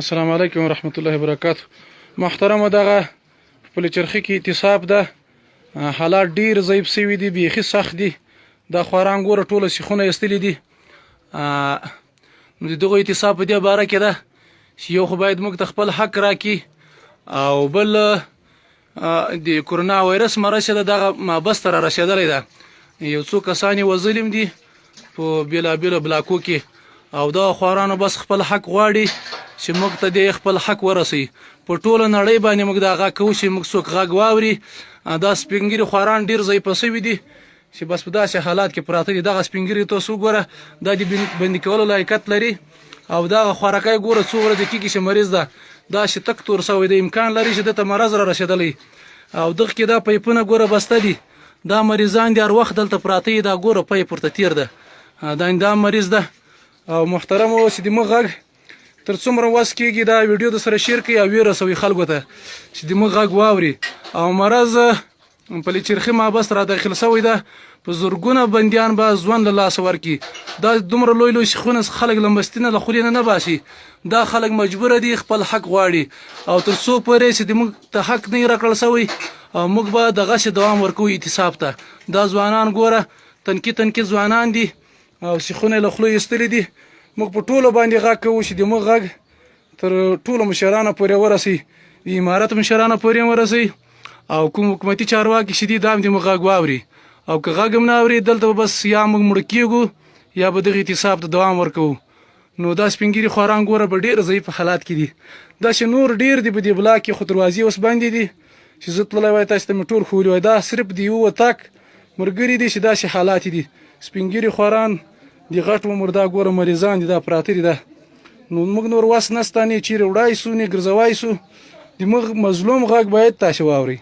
السلام علیکم ورحمت الله وبرکاته. محترم دغه په چرخي کې اعتصاب ده، حالات ډیر ضعیف شوي دي، بیخي سخت دي. د خواران ګوره ټوله سیخونه ایستلي دي. نو دغه اعتصاب په دې باره کې ده چې یو خو باید موږ ته خپل حق راکړي، او بل د کورونا وایرس مرض ده دغه مابس ته را رسېدلی ده. یو څو کسان یې وظلم دي په بېلابېلو بلاکو کې، او دغه خوارانو بس خپل حق غواړي چې موږ ته د خپل حق ورسوي. په ټوله نړۍ باندې موږ دا غږ کوو چې موږ څوک غږ واوري. دا سپینګیري خواران ډیر ضعیفه شوي دي چې بس په داسې حالات کې پراته دي. دغه سپینګیري تاسو وګوره، دا د بندي کولو لایقت لري، او دغه خوارکی ګوره څو ورځې کېږي چې مریض ده، داسې تک تور شوی دی، امکان لري چې دته مرض را رسېدلی. او دغه کې دا پیپونه ګوره بسته دي، دا مریضان دي هر وخت دلته پراته دي. دا ګوره پیپ ورته تیر ده، دا مریض ده. او محترم اوس د موږ غږ تر څومره وس کېږي دا ویډیو د سره شیر کړي او ویې رسوي خلکو ته چې د موږ غږ واوري. او مرض په چرخي مابس را داخل شوی ده، په زرګونه بندیان به ژوند له لاسه ورکړي. دا دومره لوی لوی سیخونه خلک له مستي نه له خولې نه باسي. دا خلک مجبوره دي خپل حق غواړي، او تر څو پورې چې د موږ ته حق نه راکړل شوی، او موږ به دغسې دوام ورکوو اعتصاب ته. دا ځوانان ګوره تنکي ځوانان دي، او سیخونه یې له خولو ایستلي دي. موږ په ټولو باندې غږ کوو چې د موږ غږ تر ټولو مشرانو پورې ورسوي، د امارت مشرانو پورې ورسوي، او کوم حکومتي چارواکي چې دي دا هم د موږ غږ واوري. او که غږ هم نه اوري، دلته به بس یا موږ مړه کېږو یا به دغه اعتصاب ته دوام ورکوو. نو دا سپینګیري خواران ګوره په ډېر ضعیف حالات کې دي. داسې نور ډېر دي په دې بلاک کې، خو دروازې اوس بندې دي چې زه تللی وای تاسو ته مې ټول ښوولي وای. دا صرف د یو وطاق ملګري دي چې داسې حالات دي. سپینګیري خواران د غټ عمر دا ګوره مریضان دي، دا پراته دي. نو موږ نور وس نسته، نه چیرې وړای سو نه ګرځوای سو. د موږ مظلوم غږ باید تاسو واورئ.